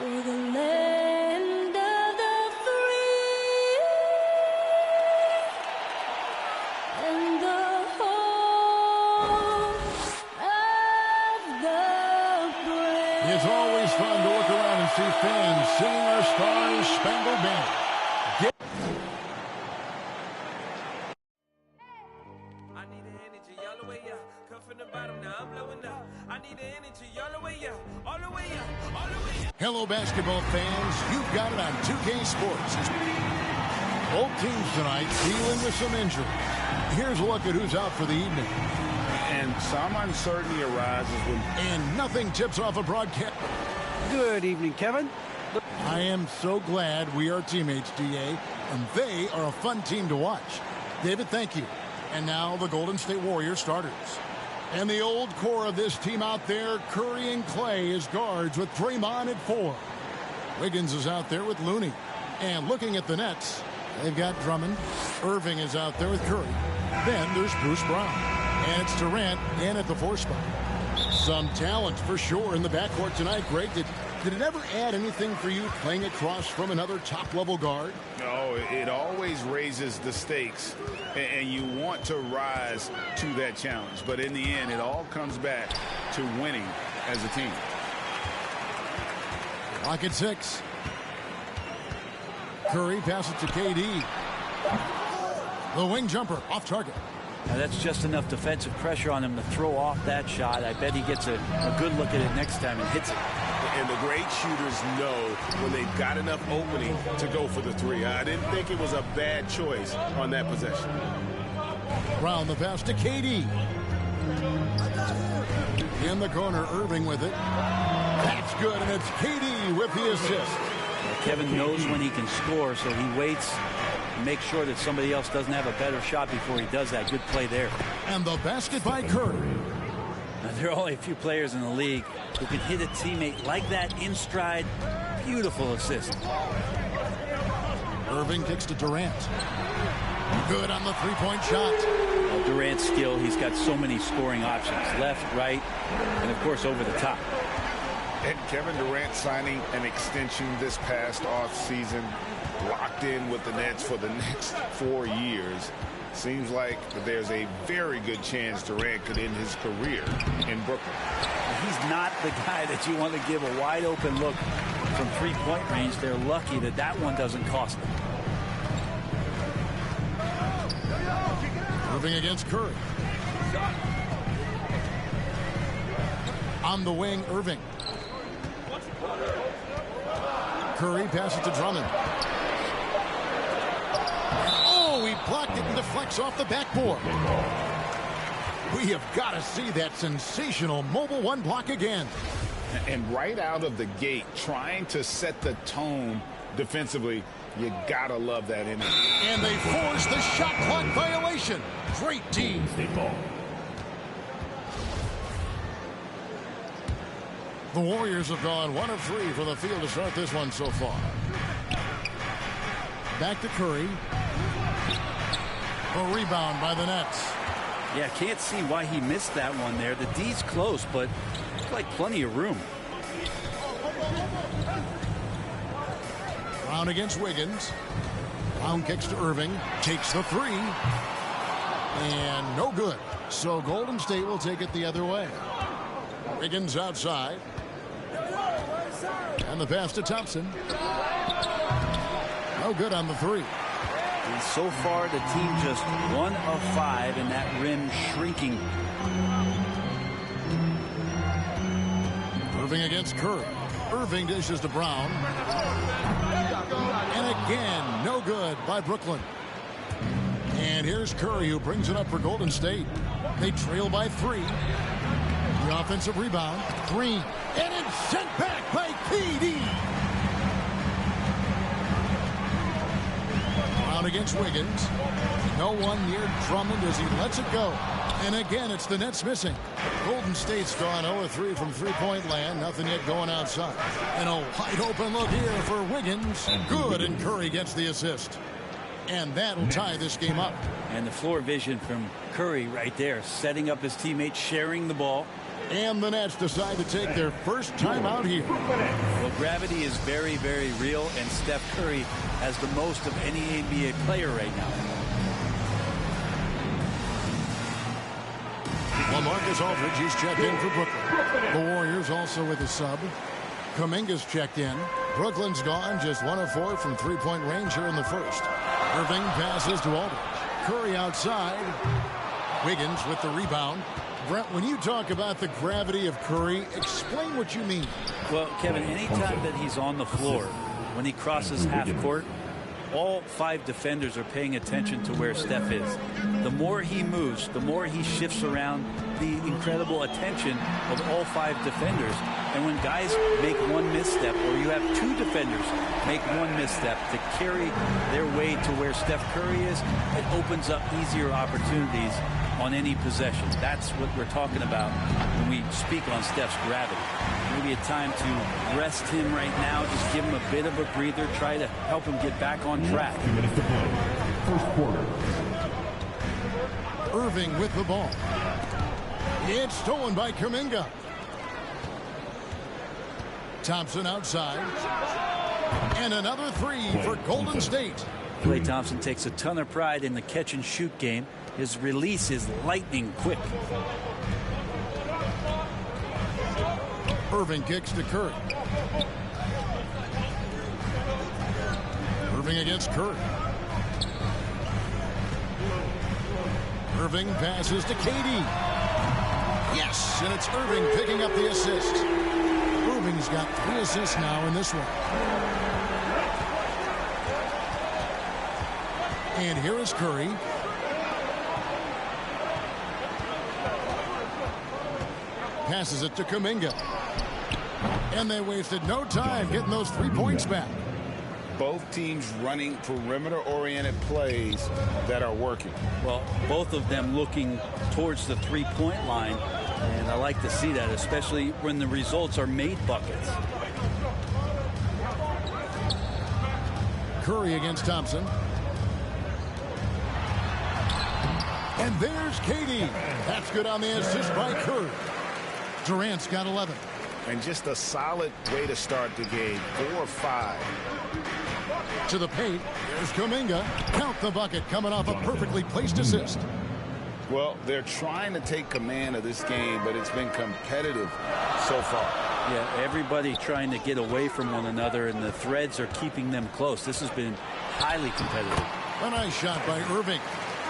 For the land of the free and the home of the brave. It's always fun to look around and see fans singing our Stars Spangled Banner. Hello, basketball fans. You've got it on 2K Sports. Both teams tonight dealing with some injury. Here's a look at who's out for the evening. And some uncertainty arises when... And nothing tips off a broadcast. Good evening, Kevin. I am so glad we are teammates, DA, and they are a fun team to watch. David, thank you. And now the Golden State Warriors starters. And the old core of this team out there, Curry and Clay as guards with Draymond at 4. Wiggins is out there with Looney. And looking at the Nets, they've got Drummond. Irving is out there with Curry. Then there's Bruce Brown. And it's Durant in at the 4 spot. Some talent for sure in the backcourt tonight. Greg, did it ever add anything for you playing across from another top-level guard? No, it always raises the stakes, and you want to rise to that challenge. But in the end, it all comes back to winning as a team. Clock at 6. Curry passes to KD. The wing jumper off target. Now that's just enough defensive pressure on him to throw off that shot. I bet he gets a good look at it next time and hits it. And the great shooters know when they've got enough opening to go for the 3. I didn't think it was a bad choice on that possession. Brown the pass to KD. In the corner, Irving with it. That's good, and it's KD with the assist. Well, Kevin knows when he can score, so he waits and makes sure that somebody else doesn't have a better shot before he does that. Good play there. And the basket by Curry. Now, there are only a few players in the league who can hit a teammate like that in stride. Beautiful assist. Irving kicks to Durant. Good on the three-point shot. Well, Durant's skill, he's got so many scoring options. Left, right, and of course over the top. And Kevin Durant signing an extension this past offseason, locked in with the Nets for the next 4 years. Seems like there's a very good chance Durant could end his career in Brooklyn. He's not the guy that you want to give a wide open look from three-point range. They're lucky that that one doesn't cost them. Irving against Curry. On the wing, Irving. Curry passes to Drummond. Oh, he blocked it and deflects off the backboard. We have got to see that sensational mobile one block again. And right out of the gate, trying to set the tone defensively, you gotta love that energy. And they force the shot clock violation. Great team. The Warriors have gone 1 of 3 from the field to start this one so far. Back to Curry. A rebound by the Nets. Yeah, can't see why he missed that one there. The D's close, but like plenty of room. Brown against Wiggins. Brown kicks to Irving. Takes the 3. And no good. So Golden State will take it the other way. Wiggins outside. And the pass to Thompson. No good on the 3. And so far, the team just 1 of 5 in that rim shrinking. Irving against Curry. Irving dishes to Brown. And again, no good by Brooklyn. And here's Curry, who brings it up for Golden State. They trail by 3. The offensive rebound. Green. And it's sent back by KD. Brown against Wiggins. No one near Drummond as he lets it go. And again, it's the Nets missing. Golden State's gone 0-3 from three-point land. Nothing yet going outside. And a wide open look here for Wiggins. Good, and Curry gets the assist. And that'll tie this game up. And the floor vision from Curry right there, setting up his teammates, sharing the ball. And the Nets decide to take their first time out here. Well, gravity is very, very real, and Steph Curry has the most of any NBA player right now. Well, Marcus Aldridge, he's checked in for Brooklyn. The Warriors also with a sub. Kuminga's checked in. Brooklyn's gone just 1 of 4 from three-point range here in the first. Irving passes to Aldridge. Curry outside. Wiggins with the rebound. Brent, when you talk about the gravity of Curry, explain what you mean. Well, Kevin, anytime that he's on the floor, when he crosses half court, all 5 defenders are paying attention to where Steph is. The more he moves, the more he shifts around, the incredible attention of all 5 defenders. And when guys make one misstep, or you have 2 defenders make one misstep to carry their way to where Steph Curry is, it opens up easier opportunities on any possession. That's what we're talking about when we speak on Steph's gravity. Maybe a time to rest him right now, just give him a bit of a breather, try to help him get back on track. 2 minutes to play. First quarter. Irving with the ball. It's stolen by Kuminga. Thompson outside. And another 3 for Golden State. Klay Thompson takes a ton of pride in the catch-and-shoot game. His release is lightning quick. Irving kicks to Curry. Irving against Curry. Irving passes to KD. Yes, and it's Irving picking up the assist. Irving's got 3 assists now in this one. And here is Curry. Passes it to Kuminga. And they wasted no time getting those 3 points back. Both teams running perimeter-oriented plays that are working. Well, both of them looking towards the 3-point line. And I like to see that, especially when the results are made buckets. Curry against Thompson. And there's KD. That's good on the assist by Curry. Durant's got 11. And just a solid way to start the game. 4 or 5. To the paint. There's Kuminga. Count the bucket coming off a perfectly placed assist. Well, they're trying to take command of this game, but it's been competitive so far. Yeah, everybody trying to get away from one another, and the threads are keeping them close. This has been highly competitive. A nice shot by Irving.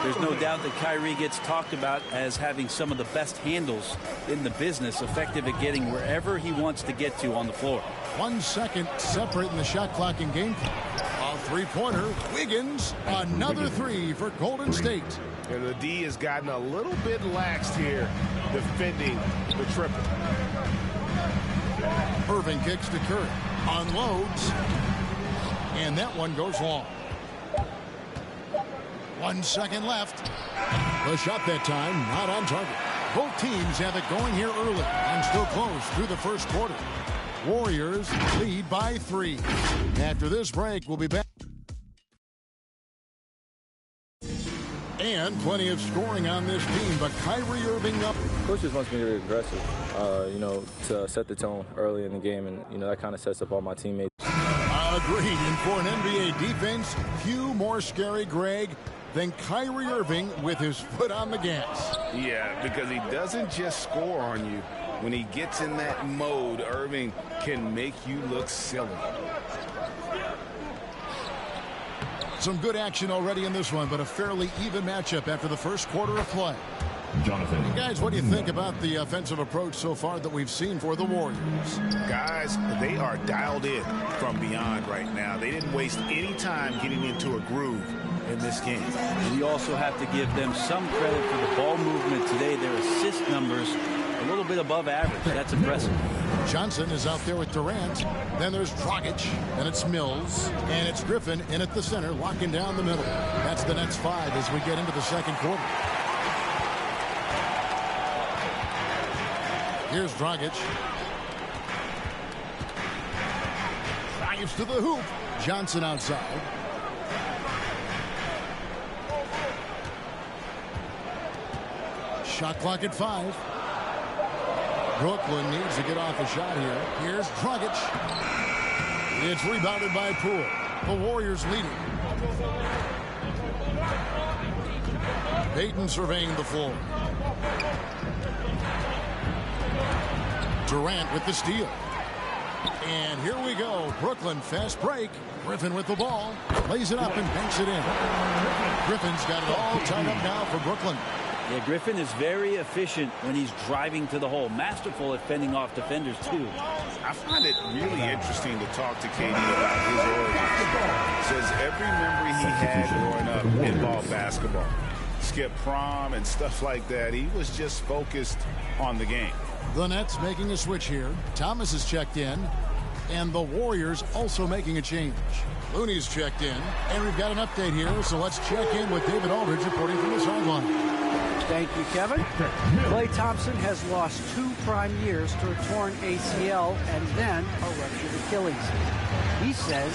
There's no doubt that Kyrie gets talked about as having some of the best handles in the business, effective at getting wherever he wants to get to on the floor. 1 second separate in the shot clock and game clock. A 3-pointer. Wiggins, another 3 for Golden State. And the D has gotten a little bit laxed here defending the triple. Irving kicks to Curry. Unloads. And that one goes long. 1 second left. The shot that time not on target. Both teams have it going here early and still close through the first quarter. Warriors lead by 3. After this break, we'll be back. And plenty of scoring on this team, but Kyrie Irving up. Coach just wants me to be aggressive, to set the tone early in the game, and, that kind of sets up all my teammates. Agreed. And for an NBA defense, few more scary, Greg, than Kyrie Irving with his foot on the gas. Yeah, because he doesn't just score on you. When he gets in that mode, Irving can make you look silly. Some good action already in this one, but a fairly even matchup after the first quarter of play. Jonathan. And guys, what do you think about the offensive approach so far that we've seen for the Warriors? Guys, they are dialed in from beyond right now. They didn't waste any time getting into a groove in this game. And you also have to give them some credit for the ball movement today. Their assist numbers a little bit above average. That's impressive. Johnson is out there with Durant. Then there's Dragic. Then it's Mills. And it's Griffin in at the center, locking down the middle. That's the Nets 5 as we get into the second quarter. Here's Dragic. Drives to the hoop. Johnson outside. Shot clock at 5. Brooklyn needs to get off a shot here. Here's Dragic. It's rebounded by Poole. The Warriors leading. Payton surveying the floor. Durant with the steal. And here we go. Brooklyn fast break. Griffin with the ball. Lays it up and banks it in. Griffin's got it all tied up now for Brooklyn. Yeah, Griffin is very efficient when he's driving to the hole. Masterful at fending off defenders, too. I find it really interesting to talk to KD about his origins. Says every memory he had growing up involved basketball. Skip prom and stuff like that. He was just focused on the game. The Nets making a switch here. Thomas is checked in. And the Warriors also making a change. Looney's checked in. And we've got an update here, so let's check in with David Aldridge reporting from the sideline. Thank you, Kevin. Klay Thompson has lost 2 prime years to a torn ACL and then a ruptured Achilles. He says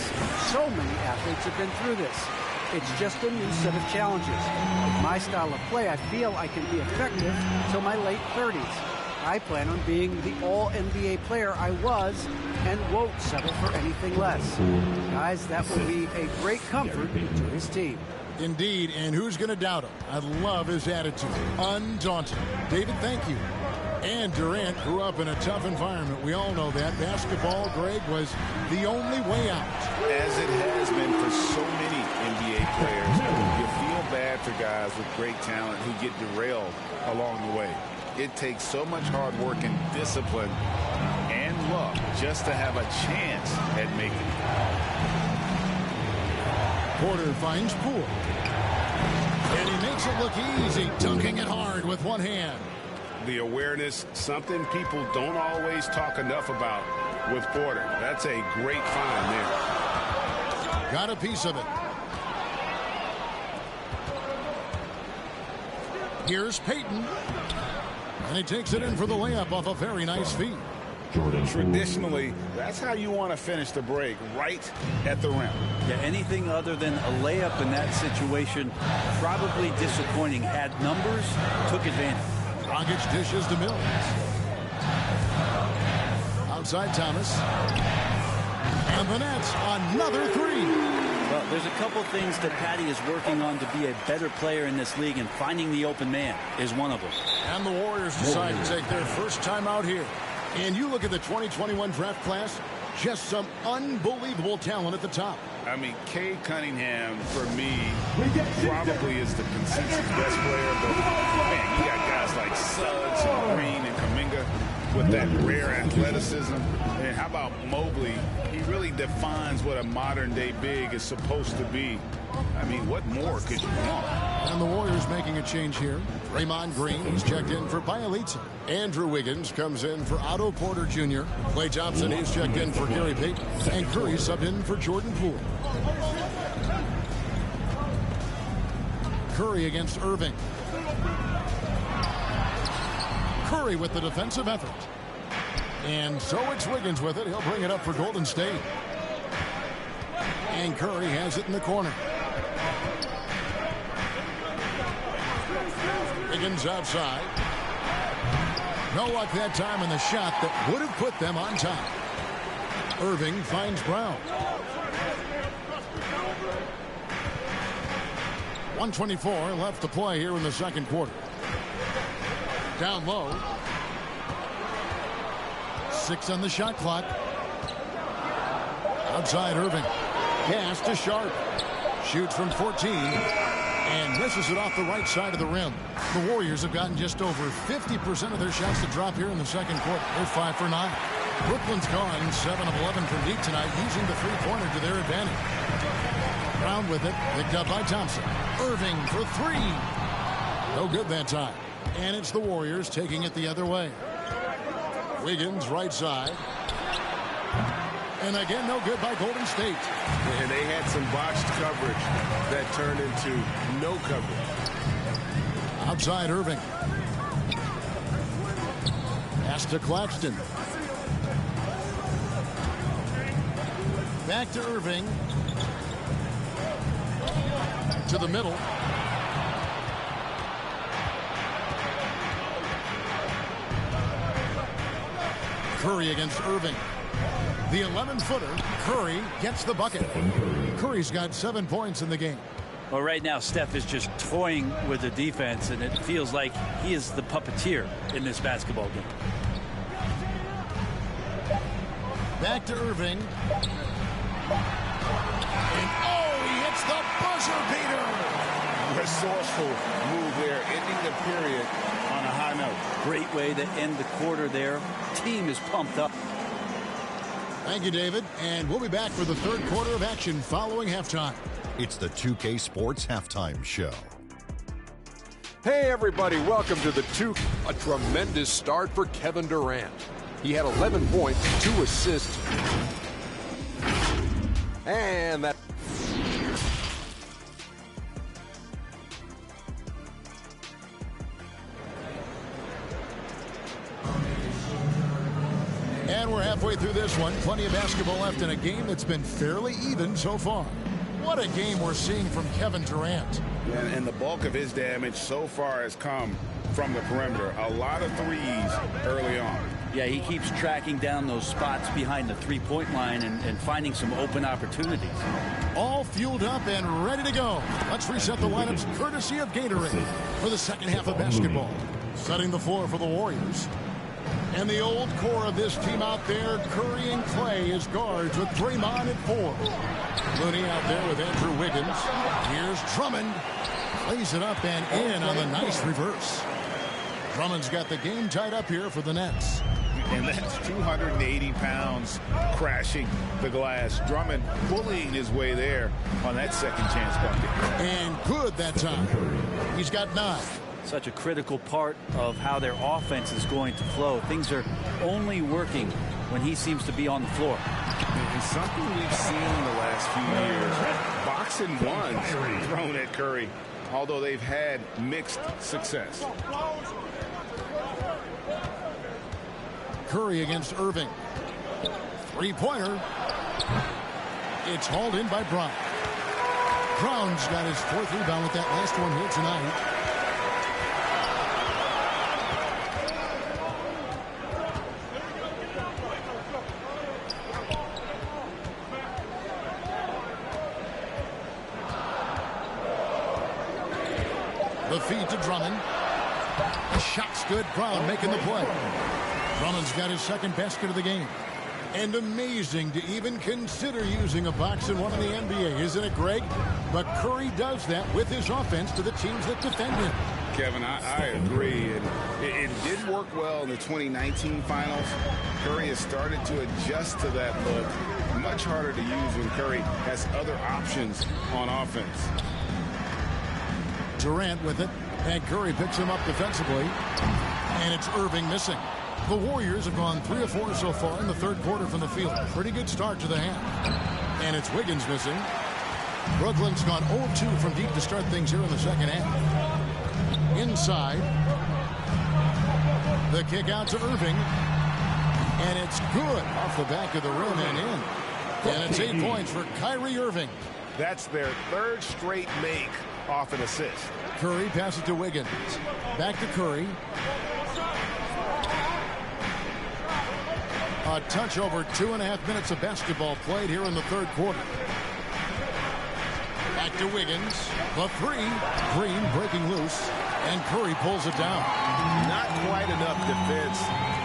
so many athletes have been through this. It's just a new set of challenges. With my style of play, I feel I can be effective till my late 30s. I plan on being the all-NBA player I was and won't settle for anything less. Guys, that will be a great comfort to his team. Indeed, and who's going to doubt him? I love his attitude. Undaunted. David, thank you. And Durant grew up in a tough environment. We all know that. Basketball, Greg, was the only way out. As it has been for so many NBA players, you feel bad for guys with great talent who get derailed along the way. It takes so much hard work and discipline and luck just to have a chance at making it. Porter finds Poole. And he makes it look easy, dunking it hard with one hand. The awareness, something people don't always talk enough about with Porter. That's a great find there. Got a piece of it. Here's Payton. And he takes it in for the layup off a very nice feed. Traditionally, that's how you want to finish the break, right at the rim. Yeah, anything other than a layup in that situation, probably disappointing. Had numbers, took advantage. Dragic dishes to Mills. Outside Thomas. And the Nets, another 3. Well, there's a couple things that Patty is working on to be a better player in this league, and finding the open man is one of them. And the Warriors decide to take their first time out here. And you look at the 2021 draft class, just some unbelievable talent at the top. I mean, Cade Cunningham, for me, probably is the consensus best player. But, man, you got guys like Suggs and Green and Kuminga with that rare athleticism. And how about Mobley? He really defines what a modern-day big is supposed to be. I mean, what more could you want? And the Warriors making a change here. Draymond Green is checked in for Bielitsa. Andrew Wiggins comes in for Otto Porter Jr. Klay Thompson is checked in for Gary Payton. And Curry subbed in for Jordan Poole. Curry against Irving. Curry with the defensive effort. And so it's Wiggins with it. He'll bring it up for Golden State. And Curry has it in the corner. Wiggins outside. No luck that time in the shot that would have put them on top. Irving finds Brown. 1:24 left to play here in the second quarter. Down low. 6 on the shot clock. Outside Irving. Pass to Sharp. Shoots from 14. And misses it off the right side of the rim. The Warriors have gotten just over 50% of their shots to drop here in the second quarter. They're 5 for 9. Brooklyn's gone 7 of 11 from deep tonight, using the three-pointer to their advantage. Brown with it, picked up by Thompson. Irving for 3. No good that time. And it's the Warriors taking it the other way. Wiggins right side. And again, no good by Golden State. And they had some botched coverage that turned into no coverage. Outside Irving. Pass to Claxton. Back to Irving. To the middle. Curry against Irving. The 11-footer, Curry, gets the bucket. Curry's got 7 points in the game. Well, right now, Steph is just toying with the defense, and it feels like he is the puppeteer in this basketball game. Back to Irving. And, oh, he hits the buzzer beater. Resourceful move there, ending the period on a high note. Great way to end the quarter there. Team is pumped up. Thank you, David. And we'll be back for the third quarter of action following halftime. It's the 2K Sports Halftime Show. Hey, everybody. Welcome to the A tremendous start for Kevin Durant. He had 11 points, 2 assists. And that... And we're halfway through this one. Plenty of basketball left in a game that's been fairly even so far. What a game we're seeing from Kevin Durant. And the bulk of his damage so far has come from the perimeter. A lot of threes early on. Yeah, he keeps tracking down those spots behind the three-point line and finding some open opportunities. All fueled up and ready to go. Let's reset the lineups courtesy of Gatorade for the second half of basketball. Setting the floor for the Warriors. And the old core of this team out there, Curry and Clay as guards with Draymond at 4. Looney out there with Andrew Wiggins. Here's Drummond. Plays it up and in on the nice reverse. Drummond's got the game tied up here for the Nets. And that's 280 pounds crashing the glass. Drummond bullying his way there on that second chance bucket. And good that time. He's got 9. Such a critical part of how their offense is going to flow. Things are only working when he seems to be on the floor. And something we've seen in the last few years, boxing ones thrown at Curry, although they've had mixed success. Curry against Irving. Three-pointer. It's hauled in by Brown. Brown's got his 4th rebound with that last one here tonight. The feed to Drummond. The shot's good. Brown making the play. Drummond's got his 2nd basket of the game. And amazing to even consider using a box and one in the NBA, isn't it, Greg? But Curry does that with his offense to the teams that defend him. Kevin, I agree. And it did work well in the 2019 finals. Curry has started to adjust to that look. Much harder to use when Curry has other options on offense. Durant with it, and Curry picks him up defensively, and it's Irving missing. The Warriors have gone 3 of 4 so far in the third quarter from the field. Pretty good start to the half. And it's Wiggins missing. Brooklyn's gone 0 of 2 from deep to start things here in the second half. Inside. The kick out to Irving. And it's good off the back of the rim and in. And it's 8 points for Kyrie Irving. That's their 3rd straight make off an assist. Curry passes to Wiggins. Back to Curry. A touch over 2.5 minutes of basketball played here in the third quarter. Back to Wiggins. The 3. Green breaking loose. And Curry pulls it down. Not quite enough defense.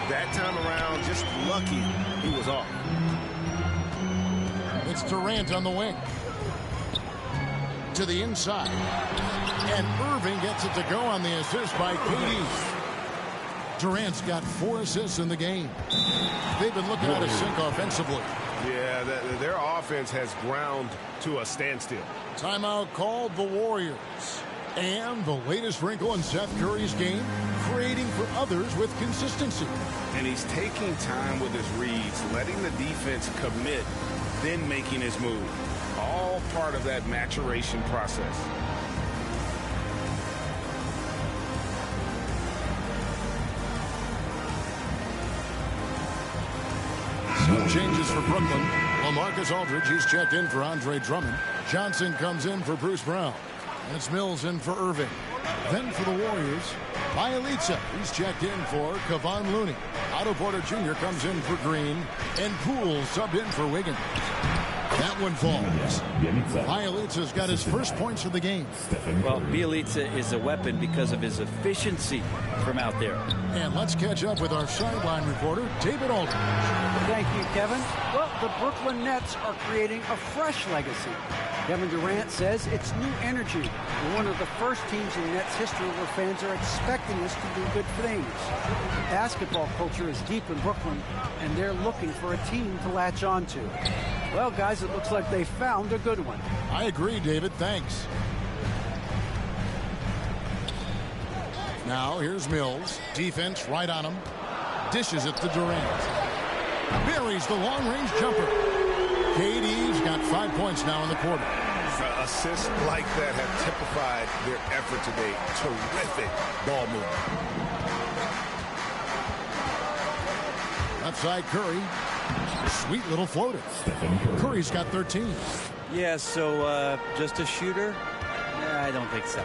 That time around, just lucky he was off. It's Durant on the wing. To the inside. And Irving gets it to go on the assist by KD. Durant's got 4 assists in the game. They've been looking out of sync offensively. Yeah, their offense has ground to a standstill. Timeout called the Warriors. And the latest wrinkle in Seth Curry's game, creating for others with consistency. And he's taking time with his reads, letting the defense commit, then making his move. All part of that maturation process. Some changes for Brooklyn. LaMarcus Aldridge, he's checked in for Andre Drummond. Johnson comes in for Bruce Brown. And it's Mills in for Irving. Then for the Warriors, Bielitsa, he's checked in for Kevon Looney. Otto Porter Jr. comes in for Green. And Poole subbed in for Wiggins. That one falls. Bielitsa's got his first points of the game. Well, Bielitsa is a weapon because of his efficiency from out there. And let's catch up with our sideline reporter, David Aldridge. Thank you, Kevin. Well, the Brooklyn Nets are creating a fresh legacy. Kevin Durant says it's new energy. We're one of the first teams in Nets history where fans are expecting us to do good things. Basketball culture is deep in Brooklyn, and they're looking for a team to latch on to. Well, guys, it looks like they found a good one. I agree, David. Thanks. Now, here's Mills. Defense right on him. Dishes it to Durant. Buries the long-range jumper. KD's got 5 points now in the quarter. Assists like that have typified their effort today. Terrific ball movement. Left side Curry. Sweet little floater. Curry's got 13. Yeah, so just a shooter? I don't think so.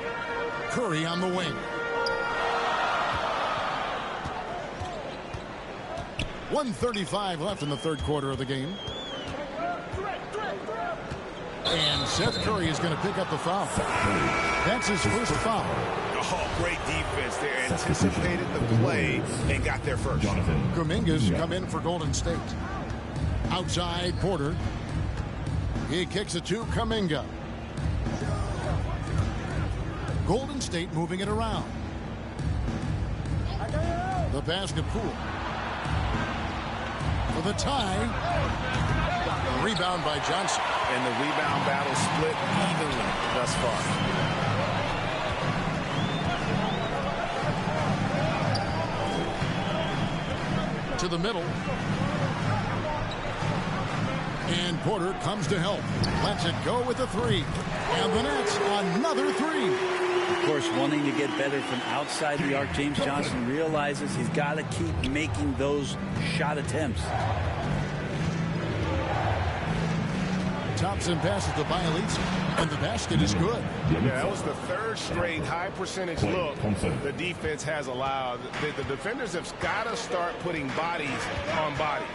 Curry on the wing. 1:35 left in the third quarter of the game. And Seth Curry is going to pick up the foul. That's his first foul. Oh, great defense there. Anticipated the play and got there first. Kuminga's come in for Golden State. Outside Porter. He kicks it to Kuminga. Golden State moving it around. The pass to Poole. For the tie. Rebound by Johnson. And the rebound battle split evenly thus far. To the middle. And Porter comes to help. Lets it go with a three. And the Nets another three. Of course, wanting to get better from outside the arc, James Johnson realizes he's got to keep making those shot attempts. Thompson passes to Bielitsa, and the basket is good. Yeah, that was the third straight high percentage look the defense has allowed. The defenders have got to start putting bodies on bodies.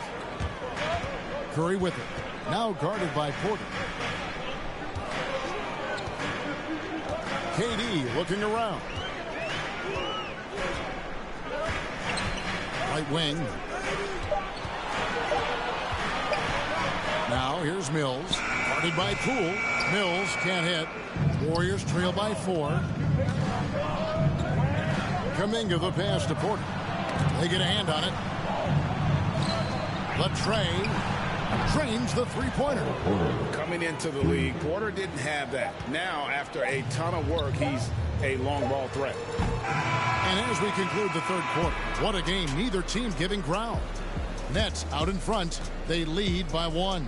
Curry with it. Now guarded by Porter. KD looking around. Right wing. Now here's Mills. Guarded by Poole. Mills can't hit. Warriors trail by 4. Kuminga the pass to Porter. They get a hand on it. Latrey drains the three-pointer. Coming into the league, Porter didn't have that. Now, after a ton of work, he's a long ball threat. And as we conclude the third quarter, what a game. Neither team giving ground. Nets out in front. They lead by 1.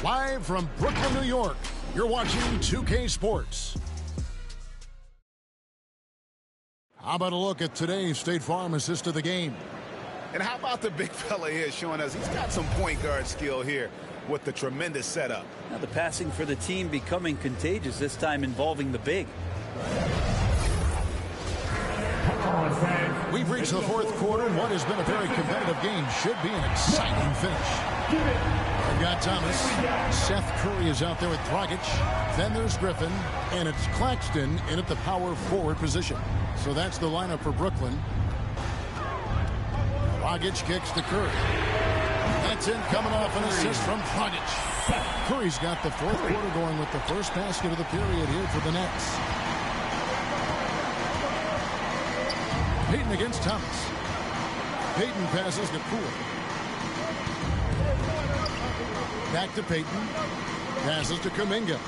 Live from Brooklyn, New York, you're watching 2K Sports. How about a look at today's State Farm assist of the game? And how about the big fella here showing us he's got some point guard skill here with the tremendous setup. Now the passing for the team becoming contagious, this time involving the big. We've reached the fourth quarter, and what has been a very competitive game should be an exciting finish. We've got Thomas. Seth Curry is out there with Dragic. Then there's Griffin, and it's Claxton in at the power forward position. So that's the lineup for Brooklyn. Dragic kicks to Curry. That's in coming off an assist from Dragic. Curry's got the fourth quarter going with the first basket of the period here for the Nets. Payton against Thomas. Payton passes to Poole. Back to Payton. Passes to Kuminga.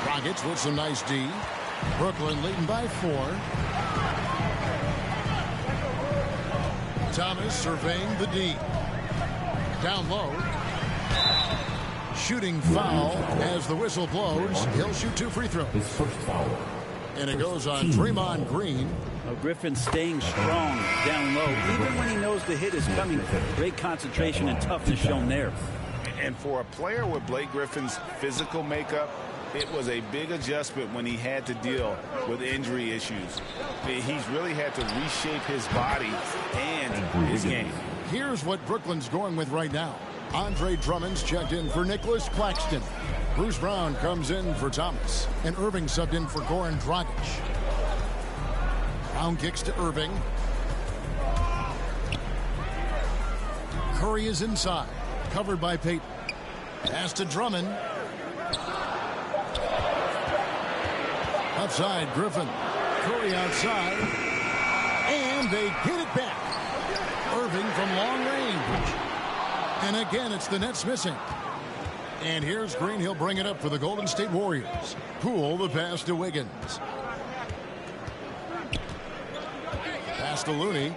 Dragic with some nice D. Brooklyn leading by 4. Thomas surveying the D. Down low. Shooting foul as the whistle blows. He'll shoot 2 free throws. His first foul. And it goes on Draymond Green. Griffin staying strong down low, even when he knows the hit is coming. Great concentration and toughness shown there. And for a player with Blake Griffin's physical makeup, it was a big adjustment when he had to deal with injury issues. He's really had to reshape his body and his game. Here's what Brooklyn's going with right now. Andre Drummond's checked in for Nicholas Claxton. Bruce Brown comes in for Thomas. And Irving subbed in for Goran Dragic. Brown kicks to Irving. Curry is inside. Covered by Payton. Pass to Drummond. Outside, Griffin. Curry outside. And they get it back. Irving from long range. And again, it's the Nets missing. And here's Green. He'll bring it up for the Golden State Warriors. Poole, the pass to Wiggins. Pass to Looney.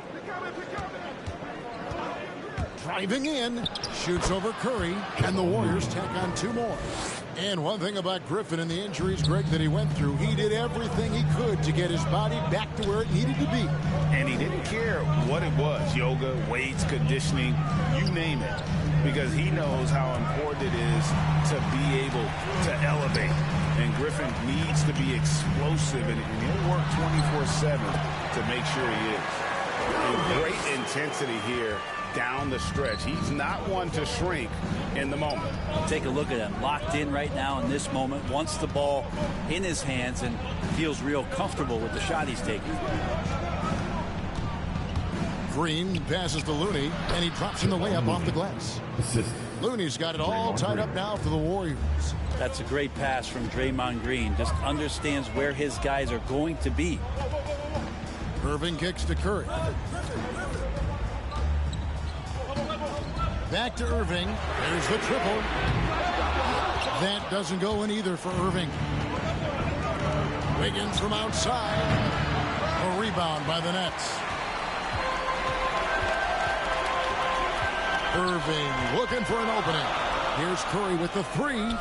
Driving in. Shoots over Curry. And the Warriors tack on 2 more. And one thing about Griffin and the injuries, Greg, that he went through, he did everything he could to get his body back to where it needed to be. And he didn't care what it was, yoga, weights, conditioning, you name it, because he knows how important it is to be able to elevate. And Griffin needs to be explosive, and he'll work 24/7 to make sure he is. And great intensity here down the stretch. He's not one to shrink in the moment. Take a look at him, locked in right now in this moment, wants the ball in his hands and feels real comfortable with the shot he's taking. Green passes to Looney, and he drops in the layup off the glass. Looney's got it all tied up now for the Warriors. That's a great pass from Draymond Green. Just understands where his guys are going to be. Irving kicks to Curry. Back to Irving. There's the triple. That doesn't go in either for Irving. Wiggins from outside. A rebound by the Nets. Irving looking for an opening. Here's Curry with the 3.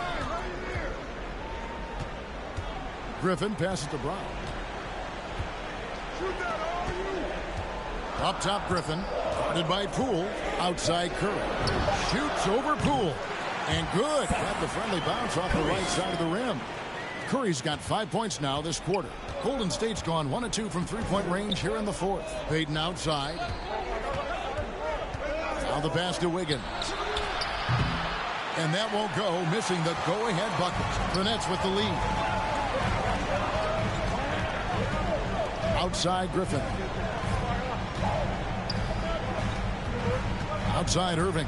Griffin passes to Brown. Up top, Griffin. Guarded by Poole. Outside, Curry. Shoots over Poole. And good. Got the friendly bounce off the right side of the rim. Curry's got 5 points now this quarter. Golden State's gone 1 of 2 from 3-point range here in the 4th. Payton outside. Now the pass to Wiggins. And that won't go, missing the go-ahead bucket. The Nets with the lead. Outside, Griffin. Outside, Irving.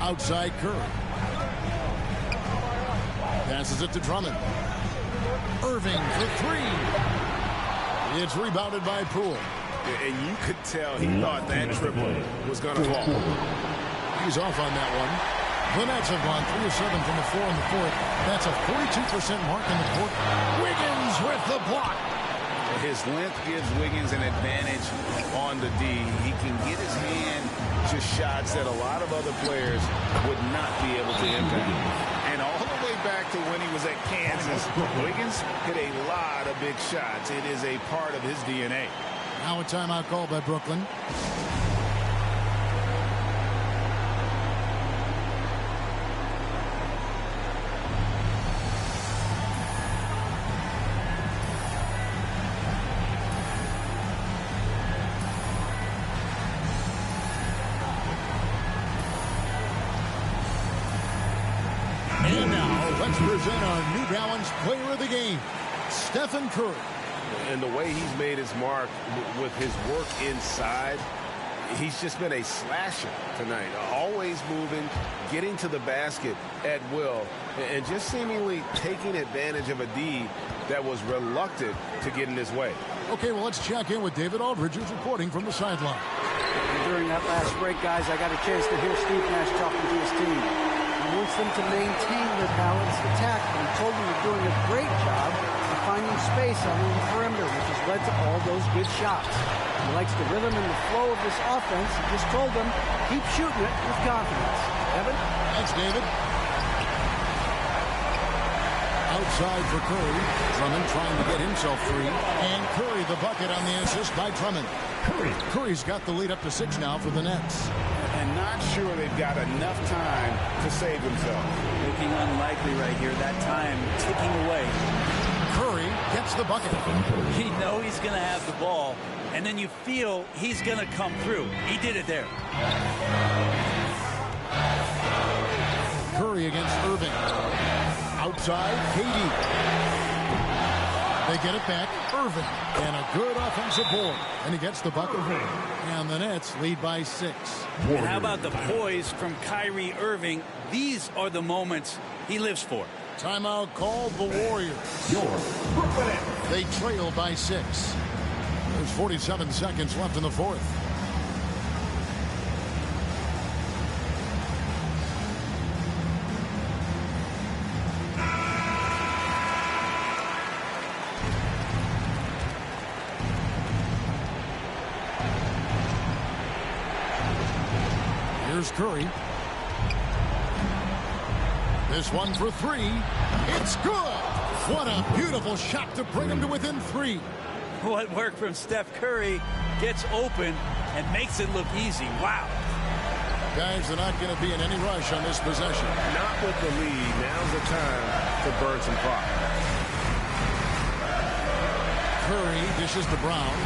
Outside, Curry. Passes it to Drummond. Irving for 3. It's rebounded by Poole. And you could tell he thought that triple was going to fall. He's off on that one. The Nets have gone 3 of 7 from the floor in the 4th. That's a 42% mark in the quarter. Wiggins with the block. His length gives Wiggins an advantage on the D. He can get his hand to shots that a lot of other players would not be able to impact. And all the way back to when he was at Kansas, Wiggins hit a lot of big shots. It is a part of his DNA. Now a timeout call by Brooklyn. And now let's present our New Balance player of the game, Stephen Curry. And the way he's made his mark with his work inside, he's just been a slasher tonight. Always moving, getting to the basket at will, and just seemingly taking advantage of a D that was reluctant to get in his way. Okay, well, let's check in with David Aldridge, who's reporting from the sideline. During that last break, guys, I got a chance to hear Steve Nash talking to his team. He wants them to maintain their balanced attack, and he told them they're doing a great job of finding space on the perimeter, which has led to all those good shots. He likes the rhythm and the flow of this offense. He just told them, keep shooting it with confidence. Evan? Thanks, David. Outside for Curry. Drummond trying to get himself free. And Curry the bucket on the assist by Drummond. Curry's got the lead up to 6 now for the Nets. and not sure they've got enough time to save themselves. Looking unlikely right here. That time ticking away. Curry gets the bucket. You know he's going to have the ball, and then you feel he's going to come through. He did it there. Curry against Irving. Outside, KD. They get it back, Irving, and a good offensive board. And he gets the bucket. And the Nets lead by 6. And how about the poise from Kyrie Irving? These are the moments he lives for. Timeout called the Warriors. They trail by 6. There's 47 seconds left in the fourth. Here's Curry. This one for 3. It's good. What a beautiful shot to bring him to within 3. What work from Steph Curry gets open and makes it look easy. Wow. Guys, they're not going to be in any rush on this possession. Not with the lead. Now's the time to burn some clock. Curry dishes to Brown.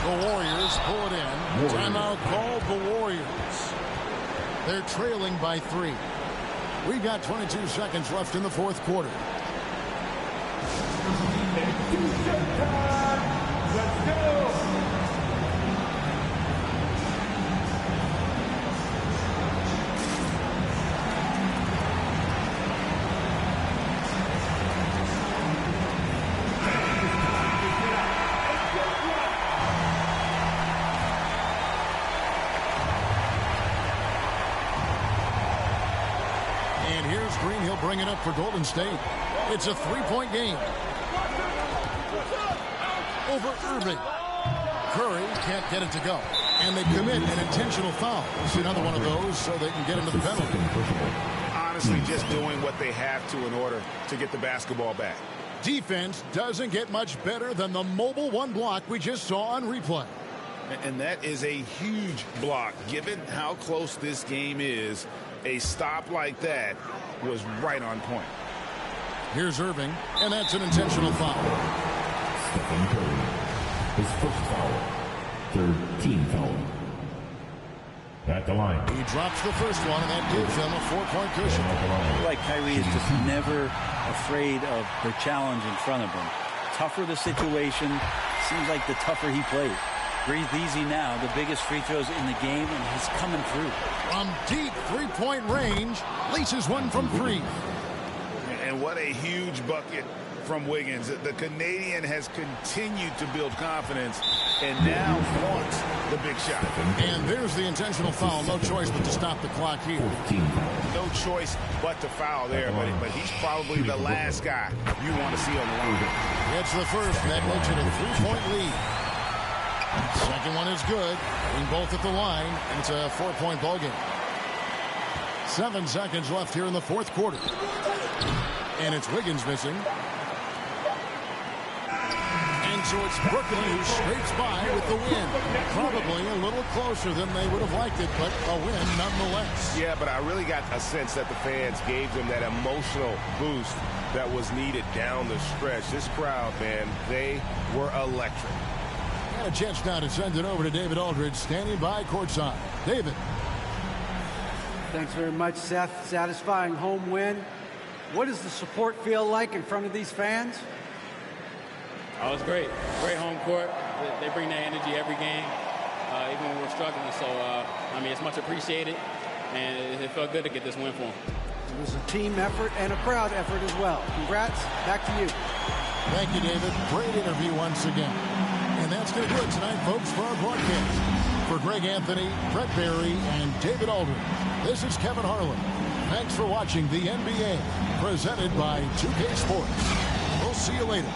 The Warriors pull it in. Timeout called the Warriors. They're trailing by 3. We've got 22 seconds left in the fourth quarter. Let's go. Green, he'll bring it up for Golden State. It's a 3-point game. Over Irving. Curry can't get it to go. And they commit an intentional foul. It's another one of those so they can get into the penalty. Honestly, just doing what they have to in order to get the basketball back. Defense doesn't get much better than the mobile one block we just saw on replay. And that is a huge block. Given how close this game is, a stop like that was right on point. Here's Irving, and that's an intentional foul. Stephen Curry, his first foul, 3rd team foul. At the line. He drops the first one, and that gives him a 4-point cushion. I feel like Kyrie is just never afraid of the challenge in front of him. Tougher the situation, seems like the tougher he plays. Breathe easy now, the biggest free throws in the game, and he's coming through. From deep three-point range, laces one from 3. And what a huge bucket from Wiggins. The Canadian has continued to build confidence and now wants the big shot. And there's the intentional foul. No choice but to stop the clock here. No choice but to foul there, but he's probably the last guy you want to see on the line. Gets the first, and that makes it a 3-point lead. Second one is good. In both at the line, and it's a 4-point ball game. 7 seconds left here in the fourth quarter. And it's Wiggins missing. And so it's Brooklyn who scrapes by with the win. Probably a little closer than they would have liked it, but a win nonetheless. Yeah, but I really got a sense that the fans gave them that emotional boost that was needed down the stretch. This crowd, man, they were electric. And a chance now to send it over to David Aldridge, standing by courtside. David. Thanks very much, Seth. Satisfying home win. What does the support feel like in front of these fans? Oh, it's great. Great home court. They bring that energy every game, even when we're struggling. So, I mean, it's much appreciated, and it felt good to get this win for them. It was a team effort and a crowd effort as well. Congrats. Back to you. Thank you, David. Great interview once again. And that's going to do it tonight, folks, for our broadcast. For Greg Anthony, Brett Barry, and David Aldridge, this is Kevin Harlan. Thanks for watching the NBA, presented by 2K Sports. We'll see you later.